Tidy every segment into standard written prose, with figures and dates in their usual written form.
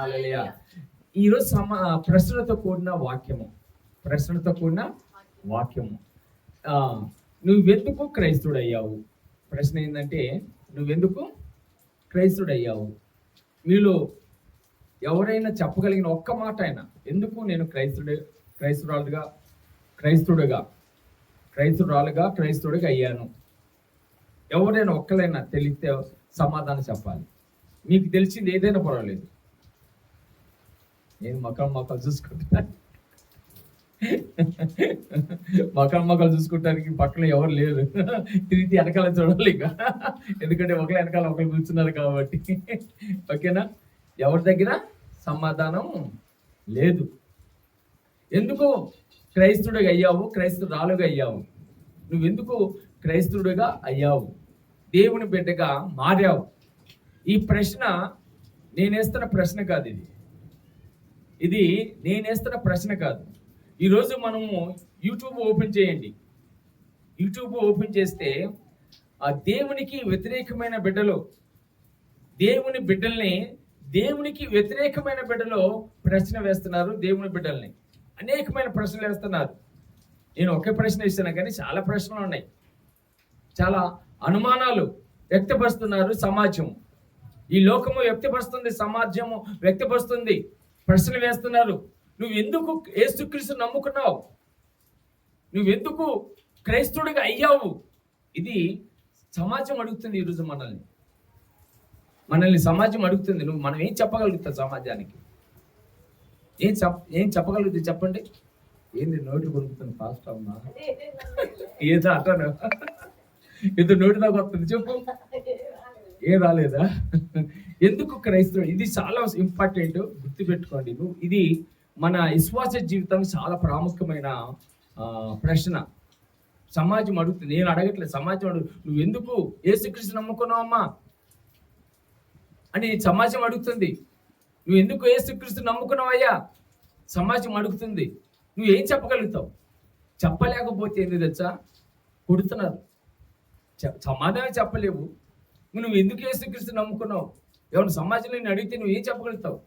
హల్లెలూయా. ఈరోజు ప్రశ్నలతో కూడిన వాక్యము. నువ్వెందుకు క్రైస్తవుడయ్యావు? ప్రశ్న ఏంటంటే, నువ్వెందుకు క్రైస్తవుడయ్యావు? మీలో ఎవరైనా చెప్పగలిగిన ఒక్క మాట అయినా, ఎందుకు నేను క్రైస్తవుడిగా అయ్యాను? ఎవరైనా ఒక్కలైనా తెలిస్తే సమాధానం చెప్పాలి. మీకు తెలిసింది ఏదైనా పర్వాలేదు. నేను మొక్కలు చూసుకుంటానికి పక్కన ఎవరు లేరు. తిరిగి వెనకాల చూడాలి ఇక, ఎందుకంటే ఒకరి వెనకాల ఒకరు కూర్చున్నారు కాబట్టి. ఓకేనా? ఎవరి దగ్గర సమాధానం లేదు. ఎందుకు క్రైస్తవుడిగా అయ్యావు? క్రైస్తవురాలుగా అయ్యావు? నువ్వెందుకు క్రైస్తవుడిగా అయ్యావు? దేవుని బిడ్డగా మారావు? ఈ ప్రశ్న నేనేస్తున్న ప్రశ్న కాదు. ఇది నేనేస్తున్న ప్రశ్న కాదు. ఈరోజు మనము యూట్యూబ్ ఓపెన్ చేయండి. యూట్యూబ్ ఓపెన్ చేస్తే ఆ దేవునికి వ్యతిరేకమైన బిడ్డలు, దేవునికి వ్యతిరేకమైన బిడ్డలు ప్రశ్న వేస్తున్నారు. దేవుని బిడ్డల్ని అనేకమైన ప్రశ్నలు వేస్తున్నారు. నేను ఒకే ప్రశ్న ఇస్తాను కానీ చాలా ప్రశ్నలు ఉన్నాయి. చాలా అనుమానాలు వ్యక్తపరుస్తున్నారు సమాజం. ఈ లోకము వ్యక్తపరుస్తుంది, సమాజము వ్యక్తపరుస్తుంది, ప్రశ్నలు వేస్తున్నారు. నువ్వెందుకు యేసుక్రీస్తు నమ్ముకున్నావు? నువ్వెందుకు క్రైస్తవుడిగా అయ్యావు? ఇది సమాజం అడుగుతుంది. ఈరోజు మనల్ని సమాజం అడుగుతుంది. మనం ఏం చెప్పగలుగుతాం సమాజానికి? ఏం చెప్పగలుగుతుంది చెప్పండి? ఏంది నోటి కొనుక్కుతుంది ఫాస్ట్ అమ్మా? ఏదో అంటాను, ఏదో నోటి దాకా వస్తుంది, చెప్పు. ఏం రాలేదా? ఎందుకు క్రైస్తవుడు? ఇది చాలా ఇంపార్టెంట్, గుర్తుపెట్టుకోండి. ఇది మన విశ్వాస జీవితానికి చాలా ప్రాముఖ్యమైన ప్రశ్న. సమాజం అడుగుతుంది, నేను అడగట్లేదు, సమాజం నువ్వు ఎందుకు యేసుక్రీస్తు నమ్ముకున్నావమ్మా అని సమాజం అడుగుతుంది. నువ్వు ఎందుకు యేసుక్రీస్తు నమ్ముకున్నావయ్యా? సమాజం అడుగుతుంది. నువ్వేం చెప్పగలుగుతావు? చెప్పలేకపోతే ఏంది తెచ్చా? కొడుతున్నారు. సమాధానం చెప్పలేవు. నువ్వు ఎందుకు యేసుక్రీస్తు నమ్ముకున్నావు? ఎవరు సమాజంలో నేను అడిగితే నువ్వు ఏం చెప్పగలుగుతావు?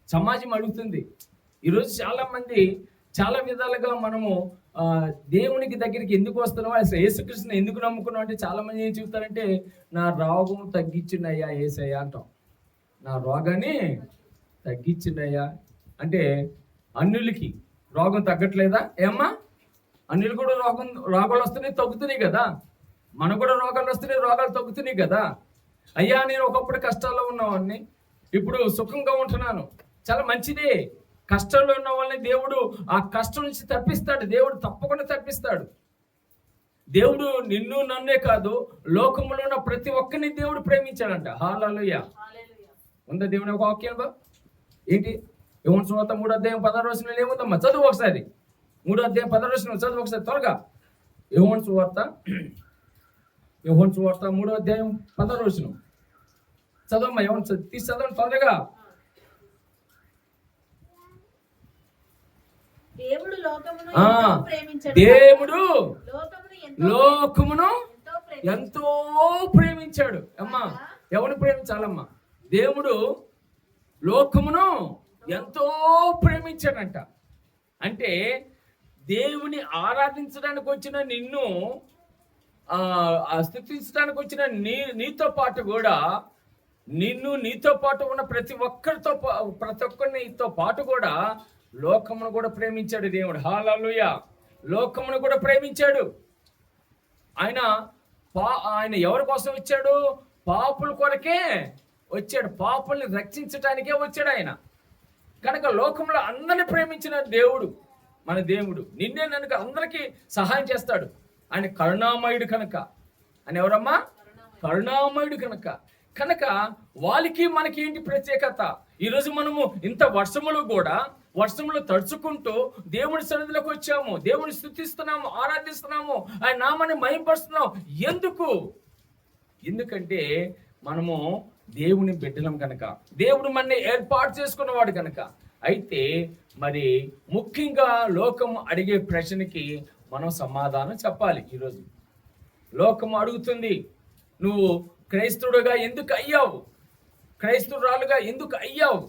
సమాజం అడుగుతుంది. ఈరోజు చాలా మంది చాలా విధాలుగా మనము దేవునికి దగ్గరికి ఎందుకు వస్తున్నావు, అసలు యేసుక్రీస్తుని ఎందుకు నమ్ముకున్నావు అంటే చాలా మంది ఏం చెబుతారంటే, నా రోగం తగ్గించిండయ్యా యేసయ్యా అంటాం. నా రోగాన్ని తగ్గించిండయ్యా అంటే అన్యులకి రోగం తగ్గట్లేదా? ఏమ్మా, అన్యులు కూడా రోగాలు వస్తున్నాయి, తగ్గుతున్నాయి కదా. మనకు కూడా రోగాలు వస్తున్నాయి, రోగాలు తగ్గుతున్నాయి కదా. అయ్యా, నేను ఒకప్పుడు కష్టాల్లో ఉన్నవాడిని, ఇప్పుడు సుఖంగా ఉంటున్నాను. చాలా మంచిదే. కష్టంలో ఉన్న వాళ్ళని దేవుడు ఆ కష్టం నుంచి తప్పిస్తాడు. దేవుడు తప్పకుండా తప్పిస్తాడు. దేవుడు నిన్ను నన్నే కాదు, లోకంలో ఉన్న ప్రతి ఒక్కరిని దేవుడు ప్రేమించాడంట. హల్లెలూయా. ఉందా దేవుని ఒక వాక్యం? ఏంటి? యోహాను సువార్త 3:16 ఏముందమ్మా? చదువు ఒకసారి. 3:16 చదువు ఒకసారి త్వరగా. యోహాను సువార్త 3:16 చదవమ్మా. యోహాను తీసి చదవండి త్వరగా. దేవుడు లోకమును ఎంతో ప్రేమించాడు. అమ్మా, ఎవరిని ప్రేమించాలమ్మా? దేవుడు లోకమును ఎంతో ప్రేమించాడంట. అంటే దేవుని ఆరాధించడానికి వచ్చిన నిన్ను, స్తుతించడానికి వచ్చిన నీతో పాటు కూడా, నీతో పాటు ఉన్న ప్రతి ఒక్కరితో పాటు కూడా లోకమును కూడా ప్రేమించాడు దేవుడు. హల్లెలూయా. లోకమును కూడా ప్రేమించాడు. ఆయన ఎవరి కోసం వచ్చాడు? పాపుల కొరకే వచ్చాడు. పాపుల్ని రక్షించడానికే వచ్చాడు ఆయన. కనుక లోకంలో అందరిని ప్రేమించిన దేవుడు మన దేవుడు. నిన్నే నన్ను అందరికీ సహాయం చేస్తాడు. ఆయన కరుణామయుడు కనుక. ఆయన ఎవరమ్మా? కరుణామయుడు కనుక వాళ్ళకి మనకి ఏంటి ప్రత్యేకత? ఈరోజు మనము ఇంత వర్షములో తడుచుకుంటూ దేవుని సన్నిధిలోకి వచ్చాము. దేవుని స్తుతిస్తున్నాము, ఆరాధిస్తున్నాము, ఆయన నామాన్ని మహిమపరుస్తున్నాము. ఎందుకంటే మనము దేవుని బిడ్డలం కనుక, దేవుడు మనని ఏర్పాటు చేసుకున్నవాడు కనుక. అయితే మరి ముఖ్యంగా లోకం అడిగే ప్రశ్నకి మనం సమాధానం చెప్పాలి. ఈరోజు లోకం అడుగుతుంది, నువ్వు క్రైస్తవుడుగా ఎందుకు అయ్యావు? క్రైస్తవురాలుగా ఎందుకు అయ్యావు?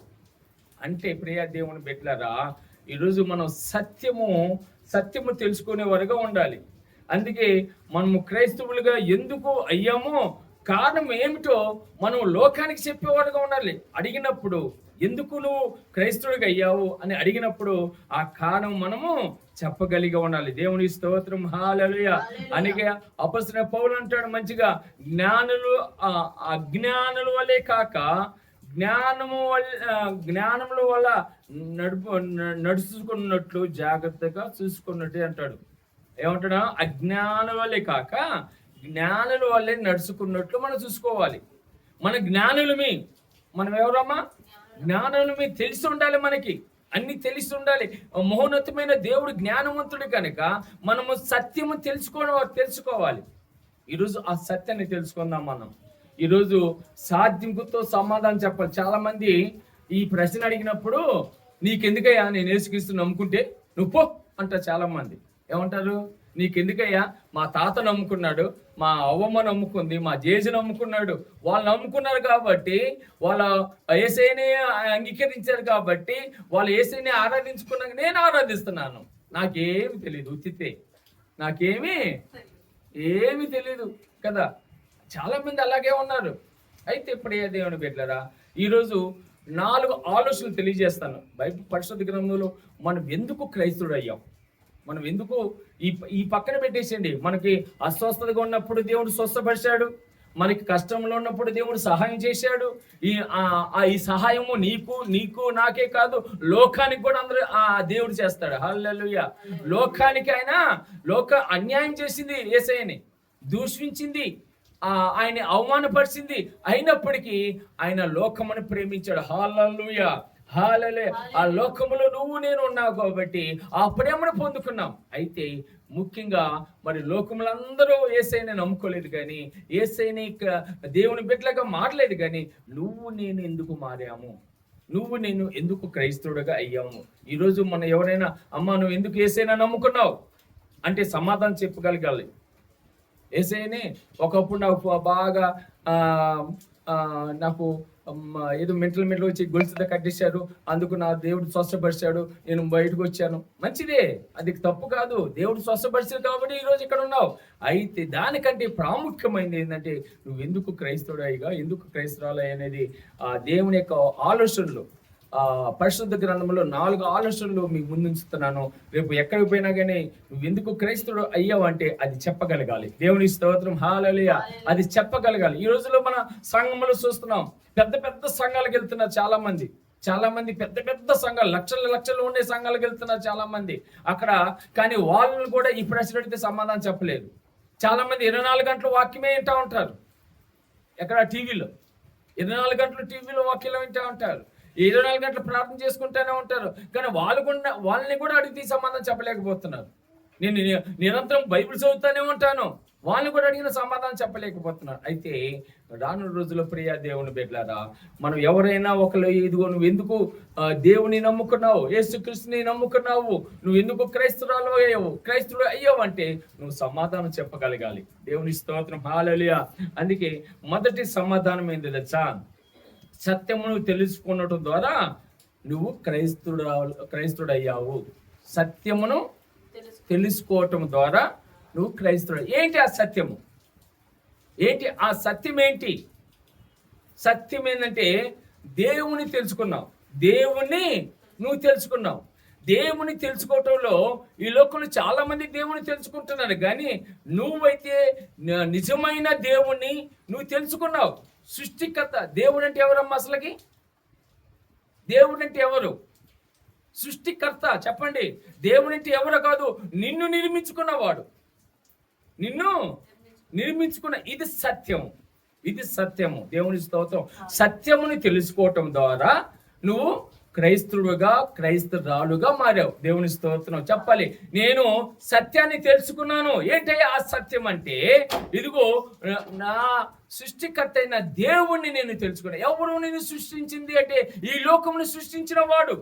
అంటే ప్రియ దేవుని బిడ్డలారా, ఈరోజు మనం సత్యము తెలుసుకునే వరగా ఉండాలి. అందుకే మనము క్రైస్తవులుగా ఎందుకు అయ్యామో కారణం ఏమిటో మనం లోకానికి చెప్పేవాడుగా ఉండాలి. అడిగినప్పుడు ఎందుకు నువ్వు క్రైస్తవుడిగా అయ్యావు అని అడిగినప్పుడు ఆ కారణం మనము చెప్పగలిగి ఉండాలి. దేవుని స్తోత్రం, హల్లెలూయా. అందుకే అపొస్తలుడైన పౌలు అంటాడు మంచిగా, అజ్ఞానుల వలె కాక జ్ఞానముల వల్ల నడుచుకున్నట్లు జాగ్రత్తగా చూసుకున్నట్టు అంటాడు. ఏమంటాడా? అజ్ఞానం వల్లే కాక జ్ఞానుల వల్లే నడుచుకున్నట్లు మనం చూసుకోవాలి. మన జ్ఞానులమి, మనం ఎవరమ్మా? జ్ఞానులమి. తెలిసి ఉండాలి, మనకి అన్ని తెలిసి ఉండాలి. మహోన్నతమైన దేవుడు జ్ఞానవంతుడు కనుక మనము సత్యము తెలుసుకోవాలి. ఈరోజు ఆ సత్యాన్ని తెలుసుకుందాం. మనం ఈరోజు సాధ్యంతో సమాధానం చెప్పాలి. చాలా మంది ఈ ప్రశ్న అడిగినప్పుడు, నీకెందుకయ్యా నేను యేసుక్రీస్తుని నమ్ముకుంటే నువ్వు పో అంటారు. చాలా మంది ఏమంటారు? నీకెందుకయ్యా, మా తాత నమ్ముకున్నాడు, మా అవ్వమ్మ నమ్ముకుంది, మా జేజు నమ్ముకున్నాడు, వాళ్ళు నమ్ముకున్నారు కాబట్టి, వాళ్ళ యేసయ్యని అంగీకరించారు కాబట్టి, వాళ్ళు యేసయ్యని ఆరాధించుకున్నాక నేను ఆరాధిస్తున్నాను. నాకేమి తెలియదు, ఉచితే నాకేమీ తెలీదు కదా. చాలా మంది అలాగే ఉన్నారు. అయితే ఇప్పుడు ఏ దేవుని బిడ్డలారా, ఈరోజు 4 ఆలోచనలు తెలియజేస్తాను. బైబిల్ పరిశుద్ధ గ్రంథంలో మనం ఎందుకు క్రైస్తవుడు అయ్యాం, మనం ఎందుకు ఈ పక్కన పెట్టేసండి. మనకి అస్వస్థతగా ఉన్నప్పుడు దేవుడు స్వస్థపరిచాడు, మనకి కష్టంలో ఉన్నప్పుడు దేవుడు సహాయం చేశాడు. ఈ సహాయము నీకు నాకే కాదు, లోకానికి కూడా అందరూ దేవుడు చేస్తాడు. హల్లెలూయా. లోకానికి అన్యాయం చేసింది, యేసయ్యని దూషించింది, ఆయన అవమానపరిచింది, అయినప్పటికీ ఆయన లోకమును ప్రేమించాడు. హల్లెలూయా, హల్లెలూయా. ఆ లోకములో నువ్వు నేను ఉన్నావు కాబట్టి ఆ ప్రేమను పొందుకున్నాం. అయితే ముఖ్యంగా మరి లోకములందరూ యేసయ్యని నమ్ముకోలేదు, కానీ యేసయ్యని దేవుని బిడ్డలుగా మారలేదు. కానీ నువ్వు నేను ఎందుకు మారాము, నువ్వు నేను ఎందుకు క్రైస్తవుడుగా అయ్యాము? ఈరోజు మనం ఎవరైనా, అమ్మా నువ్వు ఎందుకు యేసయ్యని నమ్ముకున్నావు అంటే సమాధానం చెప్పగలగాలి. యేసయ్యని ఒకప్పుడు నాకు బాగా నాకు ఏదో మెంటల్ వచ్చి గొలుసుతో కట్టేశారు, అందుకు నా దేవుడు స్వస్థపరిచాడు, నేను బయటకు వచ్చాను. మంచిదే, అది తప్పు కాదు. దేవుడు స్వస్థపరిచాడు కాబట్టి ఈరోజు ఇక్కడ ఉన్నావు. అయితే దానికంటే ప్రాముఖ్యమైనది ఏంటంటే నువ్వు ఎందుకు క్రైస్తవుడిగా, ఎందుకు క్రైస్తవురాలు అనేది దేవుని యొక్క ఆలోచనలు. పరిశుద్ధ గ్రంథంలో 4 ఆలోచనలు మీకు ముందుంచుతున్నాను. రేపు ఎక్కడికి పోయినా కానీ నువ్వు ఎందుకు క్రైస్తవుడు అయ్యావు అంటే అది చెప్పగలగాలి. దేవుని స్తోత్రం, హల్లెలూయా. అది చెప్పగలగాలి. ఈ రోజుల్లో మన సంఘములు చూస్తున్నాం, పెద్ద సంఘాలకు వెళ్తున్నారు చాలా మంది పెద్ద సంఘాలు, లక్షలు ఉండే సంఘాలకు వెళ్తున్నారు చాలా మంది అక్కడ. కానీ వాళ్ళని కూడా ఈ ప్రశ్న అడిగితే సమాధానం చెప్పలేదు. చాలా మంది 24 గంటలు వాక్యమే వింటూ ఉంటారు. ఎక్కడ? టీవీలో 24 గంటలు టీవీలో వాక్యం వింటూ ఉంటారు, 24 గంటలు ప్రార్థన చేసుకుంటూనే ఉంటారు. కానీ వాళ్ళని కూడా అడిగితే సమాధానం చెప్పలేకపోతున్నారు. నేను నిరంతరం బైబిల్ చదువుతూనే ఉంటాను, వాళ్ళని కూడా అడిగిన సమాధానం చెప్పలేకపోతున్నారు. అయితే రాను రోజుల్లో ప్రియ దేవుని బిడ్డలారా, మనం ఎవరైనా ఒకళ్ళు ఇదిగో నువ్వు ఎందుకు దేవుని నమ్ముకున్నావు, యేసుక్రీస్తుని నమ్ముకున్నావు, నువ్వు ఎందుకు క్రైస్తవుడు అయ్యావు అంటే నువ్వు సమాధానం చెప్పగలగాలి. దేవుని స్తోత్రం, హల్లెలూయా. అందుకే మొదటి సమాధానం ఏంది తెలుసా? సత్యమును తెలుసుకున్నటం ద్వారా నువ్వు క్రైస్తవుడు అయ్యావు. సత్యమును తెలుసుకోవటం ద్వారా నువ్వు క్రైస్తవుడు. ఏంటి ఆ సత్యము? ఏంటి ఆ సత్యం? ఏంటి సత్యం? ఏంటంటే దేవుని తెలుసుకున్నావు, దేవుణ్ణి నువ్వు తెలుసుకున్నావు. దేవుని తెలుసుకోవటంలో ఈ లోకంలో చాలా మంది దేవుని తెలుసుకుంటున్నారు, కానీ నువ్వైతే నిజమైన దేవుణ్ణి నువ్వు తెలుసుకున్నావు. సృష్టికర్త దేవుడు అంటే ఎవరమ్మా? అసలుకి దేవుడు అంటే ఎవరు? సృష్టికర్త. చెప్పండి, దేవుడు అంటే ఎవరు కాదు, నిన్ను నిర్మించుకున్నవాడు, నిన్ను నిర్మించుకున్న. ఇది సత్యము. దేవుని స్తోత్రం. సత్యముని తెలుసుకోవటం ద్వారా నువ్వు క్రైస్తవురాలుగా మారావు. దేవుని స్తోత్రం. చెప్పాలి, నేను సత్యాన్ని తెలుసుకున్నాను. ఏంటయ్యా ఆ సత్యం అంటే? ఇదిగో నా సృష్టికర్త అయిన దేవుణ్ణి నేను తెలుసుకున్నా. ఎవరు నేను సృష్టించింది అంటే ఈ లోకమును సృష్టించిన వాడు,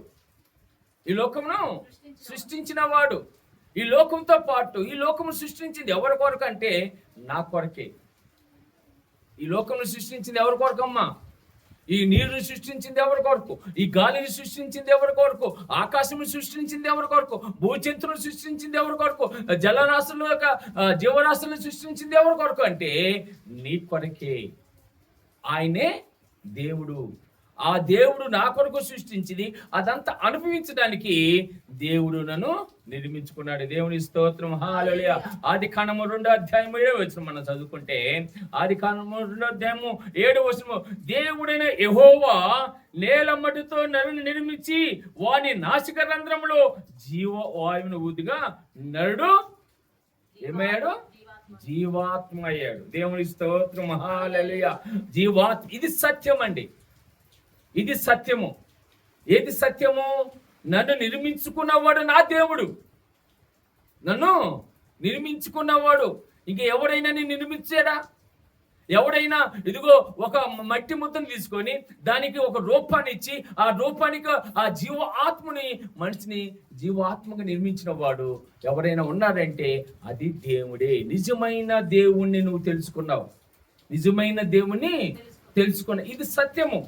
ఈ లోకంతో పాటు ఈ లోకము సృష్టించింది ఎవరి కొరకు అంటే నా కొరకే. ఈ లోకమును సృష్టించింది ఎవరి కొరకమ్మా? ఈ నీరుని సృష్టించింది ఎవరి కొరకు? ఈ గాలిని సృష్టించింది ఎవరి కొరకు? ఆకాశం సృష్టించింది ఎవరి కొరకు? భూజంతువులను సృష్టించింది ఎవరి కొరకు? జలరాశుల యొక్క జీవరాశులను సృష్టించింది ఎవరి కొరకు అంటే నీ కొరకే. ఆయనే దేవుడు. ఆ దేవుడు నా కొరకు సృష్టించింది అదంతా అనుభవించడానికి దేవుడు నన్ను నిర్మించుకున్నాడు. దేవుని స్తోత్రం, హల్లెలూయా. ఆదికాండము 2:7 మనం చదువుకుంటే, ఆదికాండము 2:7 దేవుడైన యెహోవా నేలమట్టితో నరుని నిర్మించి వాని నాసిక రంధ్రములో జీవవాయువును ఊదిగా నరుడు ఏమయ్యాడు? జీవాత్మ అయ్యాడు. దేవుని స్తోత్రం, హల్లెలూయా. జీవాత్మ, ఇది సత్యం అండి. ఇది సత్యము. ఏది సత్యము? నన్ను నిర్మించుకున్నవాడు నా దేవుడు. నన్ను నిర్మించుకున్నవాడు. ఇంక ఎవడైనా నేను నిర్మించాడా? ఎవడైనా ఇదిగో ఒక మట్టి ముద్దను తీసుకొని దానికి ఒక రూపాన్ని ఇచ్చి ఆ రూపానికి ఆ జీవాత్మని, మనిషిని జీవాత్మగా నిర్మించిన వాడు ఎవరైనా ఉన్నారంటే అది దేవుడే. నిజమైన దేవుణ్ణి నువ్వు తెలుసుకున్నావు. నిజమైన దేవుణ్ణి తెలుసుకున్నావు. ఇది సత్యము.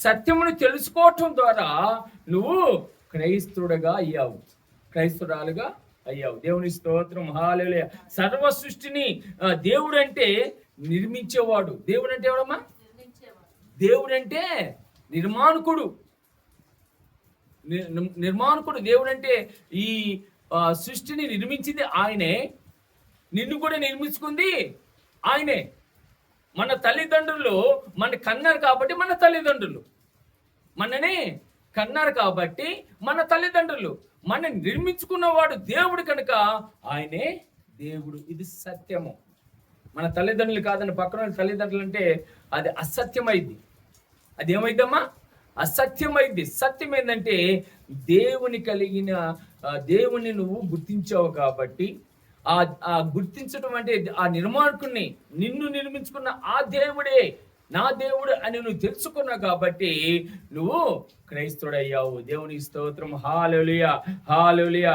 సత్యమును తెలుసుకోవటం ద్వారా నువ్వు క్రైస్తవుడుగా అయ్యావు, క్రైస్తవురాలుగా అయ్యావు. దేవుని స్తోత్రం, హల్లెలూయా. సర్వ సృష్టిని దేవుడు అంటే నిర్మించేవాడు. దేవుడు అంటే ఎవడమ్మా? దేవుడు అంటే నిర్మాణకుడు. దేవుడు అంటే ఈ సృష్టిని నిర్మించింది ఆయనే, నిన్ను కూడా నిర్మించుకుంది ఆయనే. మన తల్లిదండ్రులు మన కన్నారు కాబట్టి మన తల్లిదండ్రులు, మనని కన్నారు కాబట్టి మన తల్లిదండ్రులు, మన నిర్మించుకున్నవాడు దేవుడు కనుక ఆయనే దేవుడు. ఇది సత్యము. మన తల్లిదండ్రులు కాదని పక్కన తల్లిదండ్రులు అంటే అది అసత్యమైంది. అది ఏమైందమ్మా? అసత్యమైంది. సత్యం ఏంటంటే దేవుని నువ్వు గుర్తించావు కాబట్టి, ఆ గుర్తించడం అంటే ఆ నిర్మాణకుని, నిన్ను నిర్మించుకున్న ఆ దేవుడే నా దేవుడు అని నువ్వు తెలుసుకున్నావు కాబట్టి నువ్వు క్రైస్తవుడయ్యావు. దేవుని స్తోత్రం, హల్లెలూయా, హల్లెలూయా.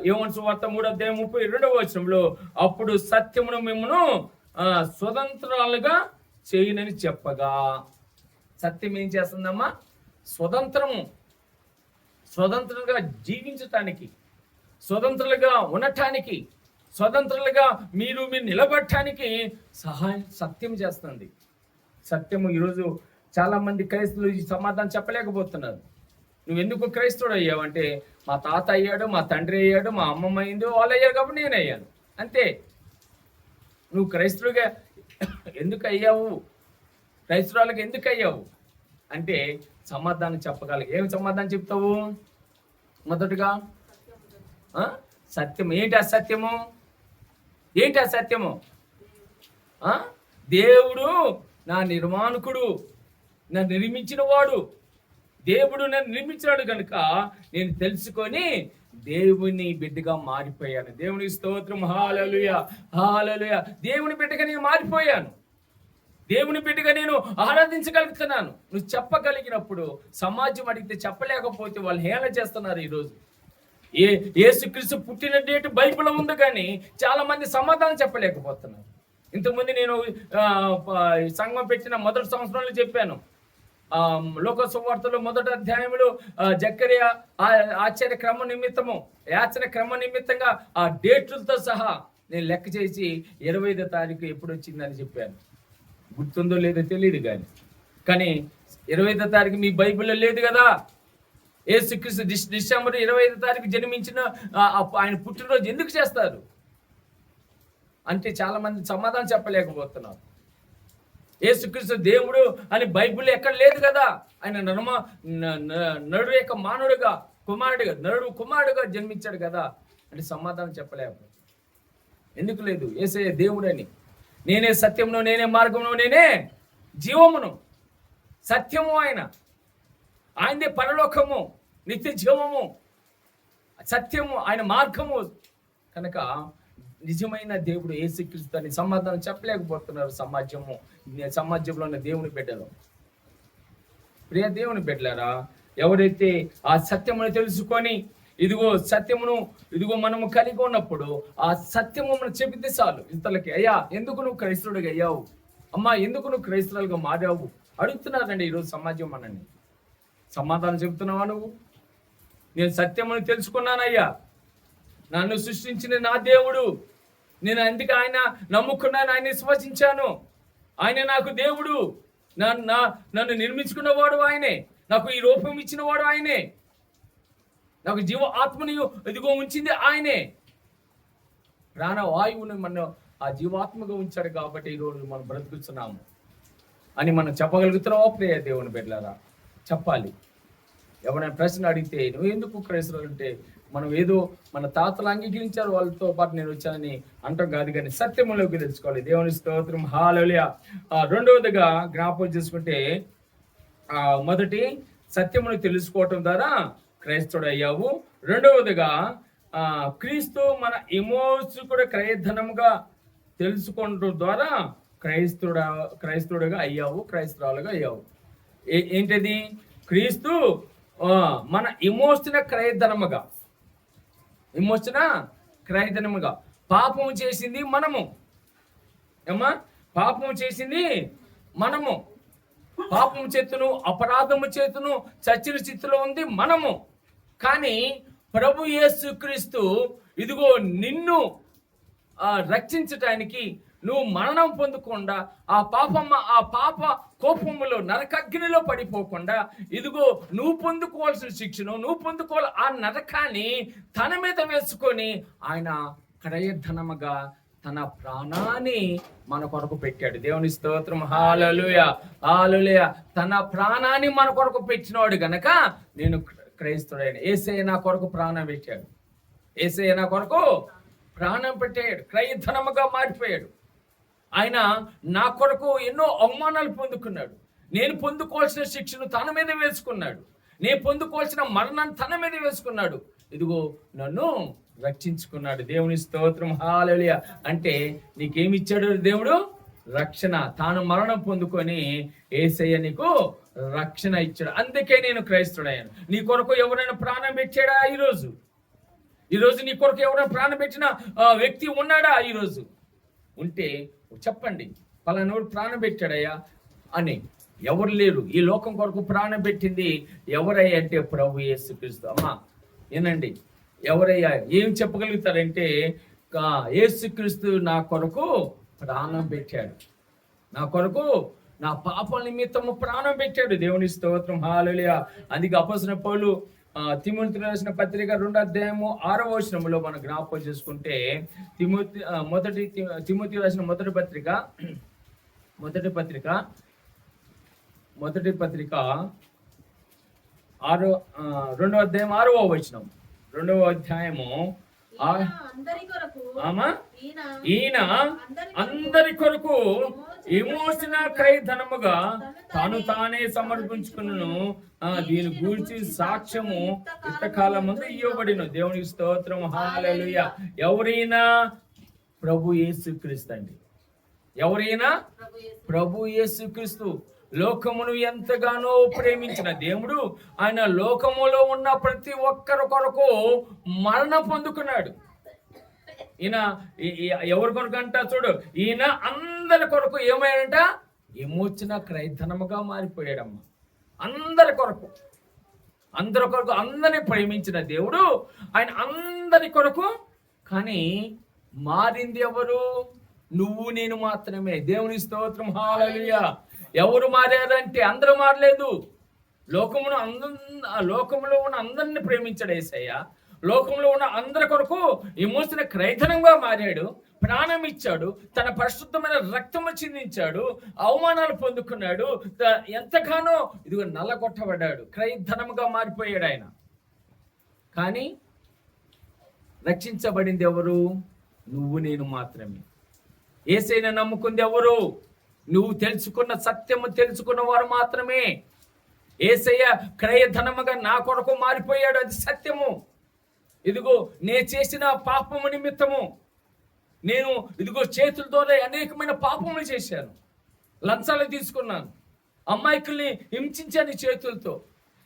యోహాను సువార్త 3:32 అప్పుడు సత్యమును మిమ్మును స్వతంత్రాలుగా చేయనని చెప్పగా. సత్యం ఏం చేస్తుందమ్మా? స్వతంత్రంగా జీవించటానికి, స్వతంత్రులుగా ఉండటానికి, స్వతంత్రులుగా మీరు నిలబడటానికి సత్యం చేస్తుంది. సత్యము. ఈరోజు చాలా మంది క్రైస్తవులు ఈ సమాధానం చెప్పలేకపోతున్నారు. నువ్వు ఎందుకు క్రైస్తవుడు అయ్యావు అంటే, మా తాత అయ్యాడు, మా తండ్రి అయ్యాడు, మా అమ్మమ్మ అయింది, వాళ్ళు అయ్యారు కాబట్టి నేను అయ్యాను అంతే. నువ్వు క్రైస్తవుడిగా ఎందుకు అయ్యావు, క్రైస్తవులకు ఎందుకు అయ్యావు అంటే సమాధానం చెప్పగలవు. ఏం సమాధానం చెప్తావు? మొదటగా సత్యం. ఏంటి అసత్యము? ఏంటి అసత్యము? దేవుడు నా నిర్మాణకుడు, నన్ను నిర్మించిన వాడు. దేవుడు నన్ను నిర్మించాడు కనుక నేను తెలుసుకొని దేవుని బిడ్డగా మారిపోయాను. దేవుని స్తోత్రం, హల్లెలూయా, హల్లెలూయా. దేవుని బిడ్డగా నేను మారిపోయాను. దేవుని బిడ్డగా నేను ఆరాధించగలుగుతున్నాను. నువ్వు చెప్పగలిగినప్పుడు సమాజం అడిగితే చెప్పలేకపోతే వాళ్ళు హేళన చేస్తున్నారు. ఈరోజు యేసుక్రీస్తు పుట్టిన డేట్ బైబిల్లో ఉంది కానీ చాలా మంది సమాధానం చెప్పలేకపోతున్నారు. ఇంతకుముందు నేను సంఘం పెట్టిన మొదటి సంవత్సరంలో చెప్పాను. లోక సువార్తలో 1వ అధ్యాయంలో జకరియా ఆచార్య క్రమ నిమిత్తంగా ఆ డేట్లతో సహా నేను లెక్క చేసి 25వ తారీఖు ఎప్పుడు వచ్చిందని చెప్పాను. గుర్తుందో లేదో తెలియదు కానీ 25వ తారీఖు మీ బైబిల్లో లేదు కదా. యేసుక్రీస్తు డిసెంబర్ 25వ తారీఖు జన్మించిన ఆయన పుట్టినరోజు ఎందుకు చేస్తారు అంటే చాలా మంది సమాధానం చెప్పలేకపోతున్నారు. యేసుక్రీస్తు దేవుడు అని బైబిల్ ఎక్కడ లేదు కదా. ఆయన నరుడు యొక్క మానవుడుగా కుమారుడుగా జన్మించాడు కదా అంటే సమాధానం చెప్పలేకపోతే. ఎందుకు లేదు? యేసయ్య దేవుడని, నేనే సత్యమును, నేనే మార్గమును, నేనే జీవమును. సత్యము ఆయనదే పరలోకము, నిత్య జీవము, సత్యము, ఆయన మార్గము కనుక నిజమైన దేవుడు యేసుక్రీస్తు అని సమాధానం చెప్పలేకపోతున్నారు సమాజంలో ఉన్న దేవుని బిడ్డలు. ప్రియ దేవుని బిడ్డలారా, ఎవరైతే ఆ సత్యమును తెలుసుకొని ఇదిగో మనము కలిగి ఉన్నప్పుడు ఆ సత్యము మనం చెబితే చాలు ఇతరులకి, అయ్యా ఎందుకు నువ్వు క్రైస్తవుడిగా అయ్యావు, అమ్మా ఎందుకు నువ్వు క్రైస్తవులుగా మారావు అడుగుతున్నారండి ఈరోజు సమాజం మనల్ని. సమాధానం చెబుతున్నావా నువ్వు? నేను సత్యమును తెలుసుకున్నానయ్యా, నన్ను సృష్టించిన నా దేవుడు, నేను అందుకే ఆయన నమ్ముకున్నాను, ఆయన విశ్వసించాను, ఆయన నాకు దేవుడు, నన్ను నిర్మించుకున్నవాడు ఆయనే, నాకు ఈ రూపం ఇచ్చిన వాడు ఆయనే, నాకు జీవ ఆత్మని ఇదిగో ఉంచింది ఆయనే, ప్రాణవాయువుని మన ఆ జీవాత్మగా ఉంచాడు కాబట్టి ఈరోజు మనం బ్రతుకుతున్నాము అని మనం చెప్పగలుగుతున్నావా ప్రియ దేవుని బిడ్డలారా? చెప్పాలి. ఎవరైనా ప్రశ్న అడిగితే నువ్వు ఎందుకు క్రైస్తవులు అంటే మనం ఏదో మన తాతలు అంగీకరించారు వాళ్ళతో పాటు నేను వచ్చానని అంటాం కాదు, కానీ సత్యములోకి తెలుసుకోవాలి. దేవుని స్తోత్రం, హల్లెలూయా. రెండవదిగా జ్ఞాపకం చేసుకుంటే మొదటి సత్యమును తెలుసుకోవటం ద్వారా క్రైస్తవుడు అయ్యావు. రెండవదిగా క్రీస్తు మన విమోచకుడు క్రయధనముగా తెలుసుకోవడం ద్వారా క్రైస్తవుడుగా అయ్యావు, క్రైస్తవులుగా అయ్యావు. ఏంటది? క్రీస్తు మన విమోచన క్రయధనముగా, విమోచన క్రయధనముగా. పాపము చేసింది మనము, ఏమా పాపము చేసింది మనము, పాపము చేతును అపరాధము చేతును చచ్చిన స్థితిలో ఉంది మనము. కానీ ప్రభు యేసుక్రీస్తు ఇదిగో నిన్ను రక్షించటానికి, నువ్వు మరణం పొందకుండా ఆ పాప కోపములో నరకగ్నిలో పడిపోకుండా ఇదిగో నువ్వు పొందుకోవాల్సిన శిక్షను, నువ్వు పొందుకోవాలి ఆ నరకాన్ని తన మీద వేసుకొని ఆయన క్రయధనముగా తన ప్రాణాన్ని మన కొరకు పెట్టాడు. దేవుని స్తోత్రం, హల్లెలూయా, హల్లెలూయా. తన ప్రాణాన్ని మన కొరకు పెట్టినవాడు గనక నేను క్రైస్తవుడైన. యేసయ్య నా కొరకు ప్రాణం పెట్టాడు, యేసయ్య నా కొరకు ప్రాణం పెట్టాడు, క్రయధనముగా మారిపోయాడు. ఆయన నా కొరకు ఎన్నో అవమానాలు పొందుకున్నాడు. నేను పొందుకోవాల్సిన శిక్షను తన మీద వేసుకున్నాడు, నేను పొందుకోవాల్సిన మరణాన్ని తన మీద వేసుకున్నాడు. ఇదిగో నన్ను రక్షించుకున్నాడు. దేవుని స్తోత్రం, హల్లెలూయా. అంటే నీకేమిచ్చాడు దేవుడు? రక్షణ. తాను మరణం పొందుకొని యేసయ్య నీకు రక్షణ ఇచ్చాడు. అందుకే నేను క్రైస్తవుడయ్యాను. నీ కొరకు ఎవరైనా ప్రాణం పెట్టాడా? ఈరోజు నీ కొరకు ఎవరైనా ప్రాణం పెట్టిన వ్యక్తి ఉన్నాడా? ఈరోజు ఉంటే చెప్పండి, పలానోడు ప్రాణం పెట్టాడయ్యా అని. ఎవరు లేరు. ఈ లోకం కొరకు ప్రాణం పెట్టింది ఎవరయ్యా అంటే ప్రభు యేసుక్రీస్తు. అమ్మా ఏనండి, ఎవరయ్యా? ఏం చెప్పగలుగుతారంటే యేసుక్రీస్తు నా కొరకు ప్రాణం పెట్టాడు, నా కొరకు నా పాపల నిమిత్తము ప్రాణం పెట్టాడు. దేవుని స్తోత్రం, హల్లెలూయా. అందుకే అపొస్తలుడైన పౌలు తిమోతికి రాసిన పత్రిక 2:6 మనం జ్ఞాపకం చేసుకుంటే తిమోతికి రాసిన మొదటి పత్రిక 2:6 2వ అధ్యాయము ఈయన అందరి కొరకు విమోచన క్రయధనముగా తానే సమర్పించుకును, దీని గూర్చి సాక్ష్యము ఇంతకాలం ముందు ఇవ్వబడిన. దేవునికి స్తోత్రం, హల్లెలూయా. ఎవరైనా ప్రభు యేసుక్రీస్తు అండి. ఎవరైనా ప్రభు యేసుక్రీస్తు. లోకమును ఎంతగానో ప్రేమించిన దేవుడు ఆయన లోకములో ఉన్న ప్రతి ఒక్కరి కొరకు మరణం పొందుకున్నాడు. ఈయన ఎవరి కొరకు అంట చూడు, ఈయన అందరి కొరకు ఏమైందంట? విమోచన క్రయధనముగా మారిపోయాడమ్మా. అందరి కొరకు అందరిని ప్రేమించిన దేవుడు ఆయన అందరి కొరకు. కానీ మారింది ఎవరు? నువ్వు నేను మాత్రమే. దేవుని స్తోత్రం, హల్లెలూయా. ఎవరు మారారంటే అందరూ మారలేదు. లోకములో ఉన్న అందరిని ప్రేమించాడు యేసయ్య. లోకంలో ఉన్న అందరి కొరకు విమోచన క్రయధనంగా మారాడు, ప్రాణం ఇచ్చాడు, తన పరిశుద్ధమైన రక్తము చిందించాడు, అవమానాలు పొందుకున్నాడు, ఎంతగానో ఇదిగో నల్లగొట్టబడ్డాడు, క్రయధనముగా మారిపోయాడు ఆయన. కానీ రక్షించబడింది ఎవరు? నువ్వు నేను మాత్రమే. యేసయ్యను నమ్ముకుంది ఎవరు? నువ్వు తెలుసుకున్న సత్యము తెలుసుకున్న వారు మాత్రమే. యేసయ్య క్రయధనముగా నా కొరకు మారిపోయాడు, అది సత్యము. ఇదిగో నేను చేసిన పాపము నిమిత్తము నేను ఇదిగో చేతులతో అనేకమైన పాపములు చేశాను, లంచాలు తీసుకున్నాను, అమ్మాయికుల్ని హింసించాను ఈ చేతులతో.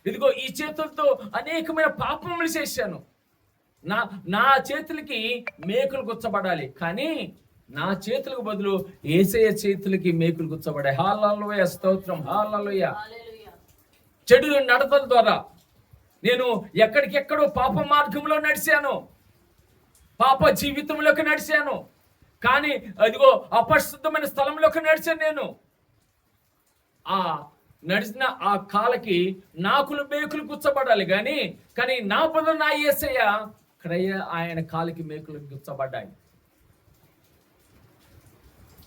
ఇదిగో ఈ చేతులతో అనేకమైన పాపములు చేశాను. నా చేతులకి మేకులు గుచ్చబడాలి, కానీ నా చేతులకు బదులు యేసయ్య చేతులకి మేకులు గుచ్చబడ్డాయి. హల్లెలూయా, స్తోత్రం, హల్లెలూయా. చెడు నడతల ద్వారా నేను ఎక్కడికెక్కడో పాప మార్గంలో నడిచాను, పాప జీవితంలోకి నడిచాను. కానీ అదిగో అపరిశుద్ధమైన స్థలంలోకి నడిచాను నేను. ఆ నడిచిన ఆ కాలకి నాకులు మేకులు గుచ్చబడాలి కానీ నా బదులు నా యేసయ్య ఆయన కాలికి మేకులు గుచ్చబడ్డాయి.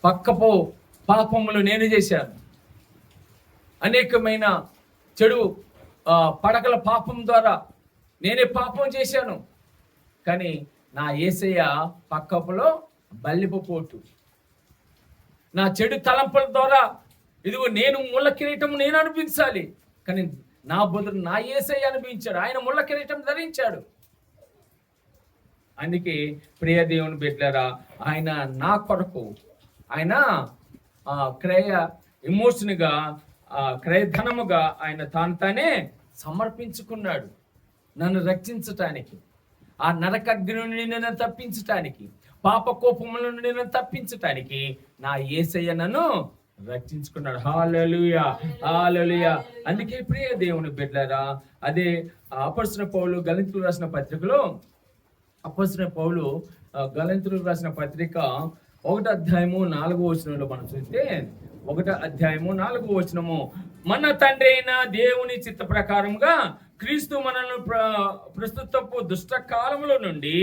పక్కపో పాపములు నేను చేశాను, అనేకమైన చెడు పడకల పాపం ద్వారా నేనే పాపం చేశాను. కానీ నా యేసయ్య పక్కపులో బల్లిపు పోటు. నా చెడు తలంపుల ద్వారా ఇదిగో నేను ముళ్ళ కిరీటం నేను అనిపించాలి, కానీ నా బదులు నా యేసయ్య అనిపించాడు. ఆయన ముళ్ళ కిరీటం ధరించాడు. అందుకే ప్రియ దేవుని బిడ్డలారా, ఆయన నా కొరకు ఆయన క్రయ ఎమోషన్గా క్రయధనముగా ఆయన తానే సమర్పించుకున్నాడు నన్ను రక్షించటానికి, ఆ నరకగ్ని నుండి నేను తప్పించటానికి, పాప కోపముల నుండి నేను తప్పించటానికి నా యేసయ్య నన్ను రక్షించుకున్నాడు. హల్లెలూయా, హల్లెలూయా. అందుకే ప్రియ దేవుని బిడ్డలారా, అదే అపొస్తలుడైన పౌలు గలతీయులకు రాసిన పత్రికలో, అపొస్తలుడైన పౌలు గలతీయులకు రాసిన పత్రిక 1:4 మనం చూస్తే, 1:4 మన తండ్రి అయిన దేవుని చిత్త ప్రకారంగా క్రీస్తు మనల్ని ప్రస్తుతపు దుష్ట కాలముల నుండి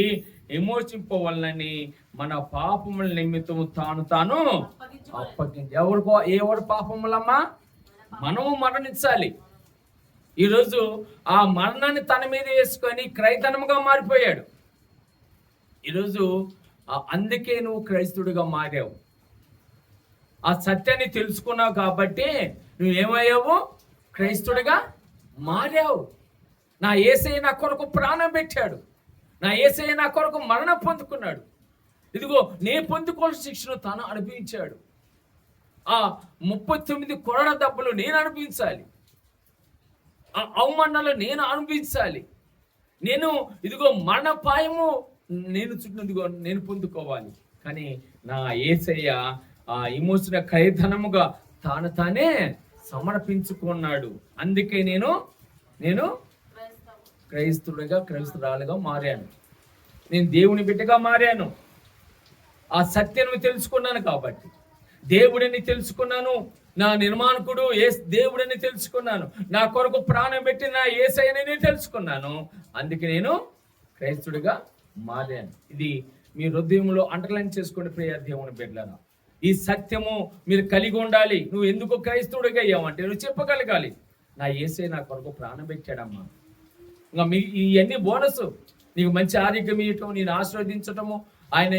విమోచింపవలనని మన పాపముల నిమిత్తము తాను అప్పగించి. ఎవరు పాపములమ్మా? మనము మరణించాలి. ఈరోజు ఆ మరణాన్ని తన మీద వేసుకొని క్రైతనముగా మారిపోయాడు. ఈరోజు అందుకే నువ్వు క్రైస్తుడిగా మారావు. ఆ సత్యాన్ని తెలుసుకున్నావు కాబట్టి నువ్వేమయ్యావు? క్రైస్తుడిగా మారావు. నా యేసయ్య నా కొరకు ప్రాణం పెట్టాడు, నా యేసయ్య నా కొరకు మరణం పొందుకున్నాడు. ఇదిగో నే పొందుకోవాల్సిన శిక్షను తాను అనుభవించాడు. ఆ 39 కొరడ దెబ్బలు నేను అనుభవించాలి, ఆ అవమానాలు నేను అనుభవించాలి. నేను ఇదిగో మరణపాయము నేను పొందుకోవాలి. కానీ నా యేసయ్య ఆ ఎమోషనల్ ఖైదనముగా తానే సమర్పించుకున్నాడు. అందుకే నేను క్రైస్తురాలుగా మారాను, నేను దేవుని బిడ్డగా మారాను. ఆ సత్యం తెలుసుకున్నాను కాబట్టి, దేవుడిని తెలుసుకున్నాను, నా నిర్మాణకుడు దేవుడిని తెలుసుకున్నాను, నా కొరకు ప్రాణం పెట్టి నా యేసయ్యని తెలుసుకున్నాను. అందుకే నేను క్రైస్తుడిగా మారాను. ఇది మీ హృదయంలో అండర్లైన్ చేసుకోండి ప్రియ దేవుని బిడ్డలారా. ఈ సత్యము మీరు కలిగి ఉండాలి. నువ్వు ఎందుకు క్రైస్తవుడిగా అయ్యావంటే నువ్వు చెప్పగలగాలి, నా యేసయ్య నా కొరకు ప్రాణం పెట్టాడమ్మా. ఇంకా మీ ఇవన్నీ బోనస్. నీకు మంచి ఆరోగ్యం ఇవ్వటం, నేను ఆశీర్వదించటము, ఆయన